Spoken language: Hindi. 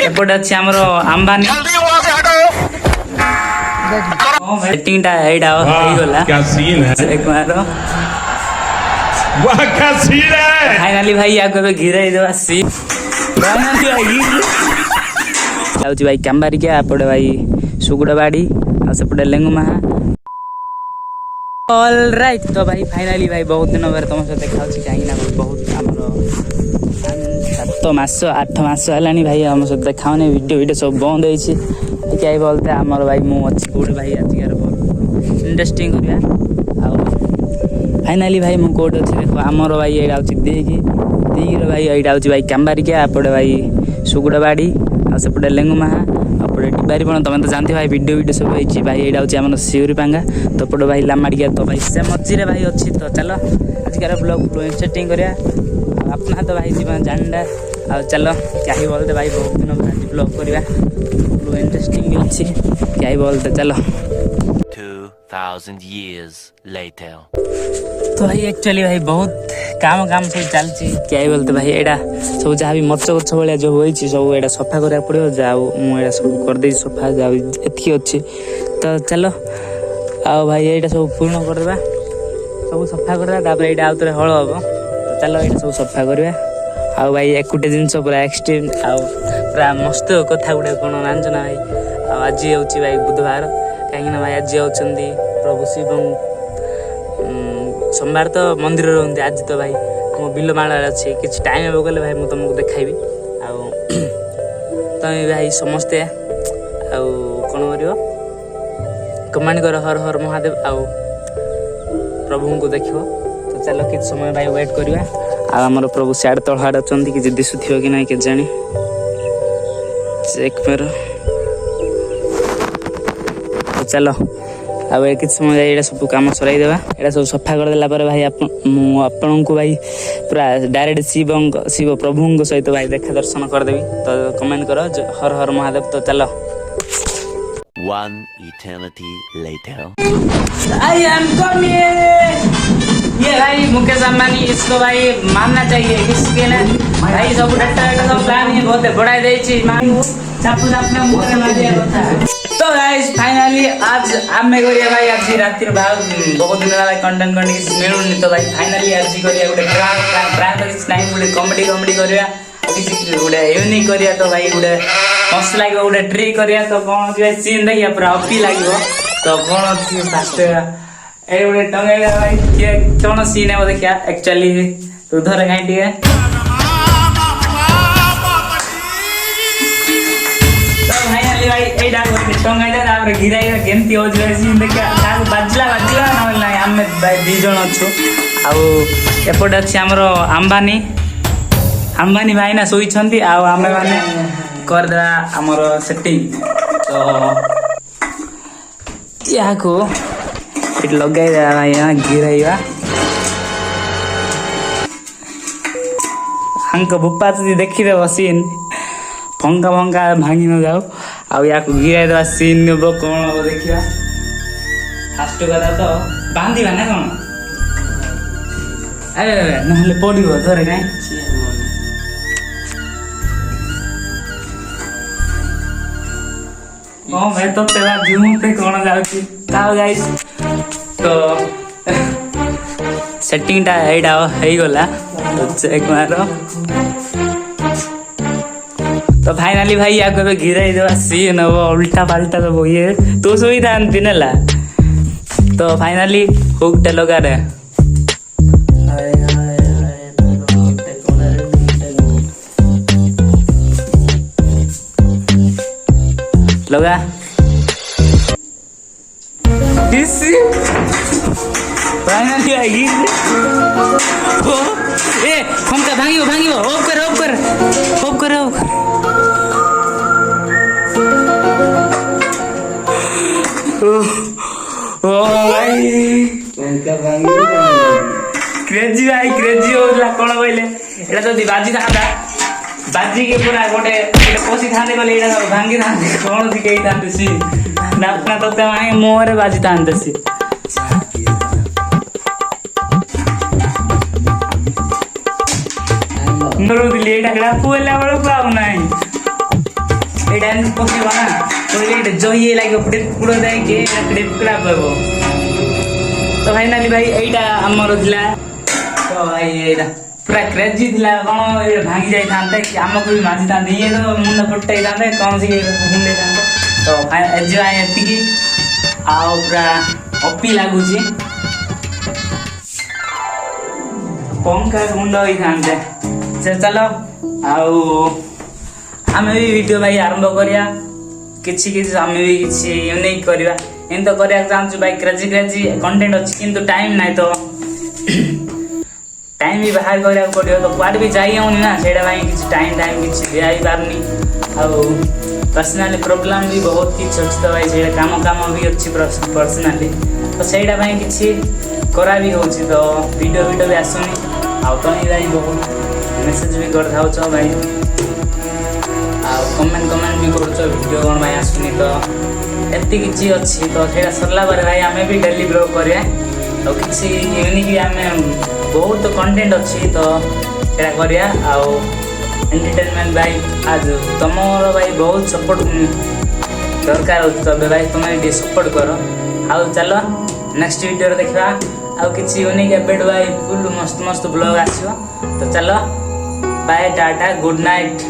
एपटे अच्छे आमर अंबानी सेटिंगटा एटा होइगला क्या सीन है एक मारो वाह क्या सीन है फाइनली भाई आगो घिराई देवा सी जाऊँ भाई कैम्बारिका एपटे भाई सुगुड़ाबाड़ी आ सेपटे लेंगुमा ऑल राइट। तो भाई फाइनली भाई बहुत दिन पर तुम सहित देखा कहीं बहुत आमर 7 मास 8 मास है भाई आम सहित देखा वीडियो सब बंद होती क्या बोलते आमर भाई मुझे कौटे भाई आज इंटरेस्टिंग करवा फाइनली भाई मुझे कौटे अच्छे देख आमर भाई ये दीर भाई यहाँ हूँ भाई कैम्बारिका एपटे भाई सुगुड़ाबाड़ी आ सेपटे लेंगुमा आपटे डिबारीपण तुम तो जानते भाई वीडियो सब होती भाई यहाँ हूँ आम सिउरीपांगा तो पटे भाई लामाड़िया तो भाई से मझे भाई अच्छी तो चलो आजकल ब्लॉग इंटरेस्टिंग करा अपना तो भाई जीवन जानडा आ चलो क्या ही बोलते भाई बहुत दिन आज ब्लॉग करवा इंटरेस्टिंग भी अच्छी क्या ही बोलते चलो 2000 years later तो भाई एक्चुअली भाई बहुत काम सब चलती क्या ही बोलते भाई एटा सब जहाँ भी मर्च गछ भाया जो होती सब एटा सफा करा पड़ो जाओ मुझे सब करदे सफा जाओ एति अच्छी तो चलो आओ भाई यहाँ सब पूर्ण करदे सब सफा करदे यहाँ आउ थे हल हम तो चलो यहाँ सब सफा करवा आउ भाई एक गोटे जिन पूरा एक्सट्रीम आउ पूरा मस्त कथा गुटे कौन जान ना भाई आज हूँ भाई बुधवार कहीं भाई आज होती प्रभु शिव सोमवार तो मंदिर रुहति आज तो भाई मो बिल माड़ अच्छे किसी टाइम हे गले भाई मुझे तुमको देखाइबी तुम भाई समस्ते कौन कर कमेंट कर हर हर महादेव आउ प्रभु को देख तो चलो कि समय भाई वेट करवा आमर प्रभु सियाड़ तलहाड़ अच्छा कि दिशुव कि ना के जानी चेक मेर तो चलो अब किसी समय यहाँ सब कम सरईदे यहाँ सब सफा करदेला भाई आपण को भाई पूरा डायरेक्ट शिव प्रभु सहित भाई देखा दर्शन करदेवी तो कमेंट करो हर हर महादेव तो चलो one eternity later I am coming ये भाई मुकेश अंबानी इसको भाई मानना चाहिए इसके ना भाई सब डाटा सब प्लान ही बहुत बढ़ाई देछि चापू अपने मुंह में मार दिया था। तो गाइस फाइनली आज आमे करिया भाई आज रात बहुत दिन वाला कंटेंट करने की मिलुनी तो भाई फाइनली आज करिया गोटे प्रांत किसी नहीं गोटे कॉमेडी करिया किसी गोटे यूनिक करिया तो भाई गोटे मस्त लागो गोटे ट्रिक करिया तो कौन भाई सीन देखिए पूरा अपी लागो तो कौन अच्छी फास्ट ए गोटे टंगेगा भाई क्या कौन सीन है वो देखिया एक्चुअली तू धर कहीं टिके भाई एटा टंगाइला तापर घिराइला केमती हो जे सीन देखिया ताको बाजला ना आमे भाई 2 जण अछु आ एपटे अछि हमरो अंबानी भाई ना सोई छंती आ आमे माने कर दे हमरो सेटिंग तो या को इट लगाई दे भाई यहां घिराइवा अंक बुप्पा तो देखि दे सीन फंका भांगी न जाओ आउ या गिराई देवा सीन नेब कौन हम देखा फास्ट कथा तो बांधिबा ना कौन अरे ना पड़ो थोड़े कहीं भाई तो तेरा झुमते कौन जाऊँगी गाइस तो सेटिंगटा एटा होइगला चेक मारो तो फाइनली भाई या घिराई देवा सीन हम उल्टा पाल्टा सब ये तो सुविधा ना तो फाइनली हुकटे लगा रे लगा फाइनली आई ओ ए हमका भांगियो ऑफ कर ओ भाई क्रेजी होला कोन बोले एटा तो बाजी था बाजी के पूरा गोटे पोसी थाने बोले एटा भांगी थाने कोन दिकेई थाने सी नापना तो मांगे मोरे बाजी थाने सी ନରୁଥିଲି ଏଇଟା ହେଲା ପୁଅଲା ବେଳକୁ ଆଉ ନାହିଁ ଏଇଟା ଏମିତି ପଶିବ ନା କହିଲେ ଏଇଟା ଜହି ଲାଗିବ ପୁଡ଼ ଦେଇକି ପୁଡ଼ା ପାଇବ ତ ଫାଇନାଲି ଭାଇ ଏଇଟା ଆମର ଥିଲା ତ ଭାଇ ଏଇଟା ପୁରା କ୍ରେଜି ଥିଲା କ'ଣ ଏଇଟା ଭାଙ୍ଗି ଯାଇଥାନ୍ତେ କି ଆମକୁ ବି ମାଜିଥାନ୍ତେ ଇଏ ତ ମୁଣ୍ଡ ଫଟେଇଥାନ୍ତେ କୌଣସି ମୁଣ୍ଡେଇଥାନ୍ତେ ତ ଆଜି ଭାଇ ଏତିକି ଆଉ ପୁରା ଅପି ଲାଗୁଛି ପଙ୍ଖା ଗୁଣ୍ଡ ହେଇଥାନ୍ତେ ସେ ଚାଲ ଆଉ ଆମେ ବି ଭିଡ଼ିଓ ଭାଇ ଆରମ୍ଭ କରିବା କିଛି ଆମେ ବି କିଛି ୟୁନିକ୍ କରିବା ଏମିତି ତ କରିବାକୁ ଚାହୁଁଛୁ ଭାଇ କ୍ରେଜି କଣ୍ଟେଣ୍ଟ ଅଛି କିନ୍ତୁ ଟାଇମ୍ ନାହିଁ ତ ଟାଇମ୍ ବି ବାହାର କରିବାକୁ ପଡ଼ିବ ତ କୁଆଡ଼େ ବି ଯାଇ ହେଉନି ନା ସେଇଟା ପାଇଁ କିଛି ଟାଇମ୍ କିଛି ଦିଆହେଇପାରୁନି ଆଉ ପର୍ସନାଲି ପ୍ରୋବ୍ଲେମ୍ ବି ବହୁତ କିଛି ଅଛି ତ ଭାଇ ସେଇଟା କାମ ବି ଅଛି ପର୍ସନାଲି ତ ସେଇଟା ପାଇଁ କିଛି କରା ବି ହେଉଛି ତ ଭିଡ଼ିଓ ବି ଆସୁନି ଆଉ ତମେ ଭାଇ ବହୁତ ମେସେଜ୍ ବି କରିଥାଉଛ ଭାଇ ଆଉ କମେଣ୍ଟ ବି କରୁଛ ଭିଡ଼ିଓ କ'ଣ ପାଇଁ ଆସୁନି ତ ଏମିତି କିଛି ଅଛି ତ ସେଇଟା ସରିଲା ପରେ ଭାଇ ଆମେ ବି ଡେଲି ବ୍ଲଗ୍ କରିବା ଆଉ କିଛି ୟୁନିକ୍ ଆମେ ବହୁତ କଣ୍ଟେଣ୍ଟ ଅଛି ତ ସେଇଟା କରିବା ଆଉ ଏଣ୍ଟରଟେନମେଣ୍ଟ ଭାଇ ଆଜ ତମର ଭାଇ ବହୁତ ସପୋର୍ଟ ଦରକାର ହେଉଛି ତ ଏବେ ଭାଇ ତୁମେ ଟିକେ ସପୋର୍ଟ କର ଆଉ ଚାଲ ନେକ୍ସଟ ଭିଡ଼ିଓରେ ଦେଖିବା ଆଉ କିଛି ୟୁନିକ୍ ଏବେଠୁ ଭାଇ ଫୁଲ୍ ମସ୍ତ ବ୍ଲଗ୍ ଆସିବ ତ ଚାଲ ବାଏ ଟାଟା ଗୁଡ୍ ନାଇଟ୍।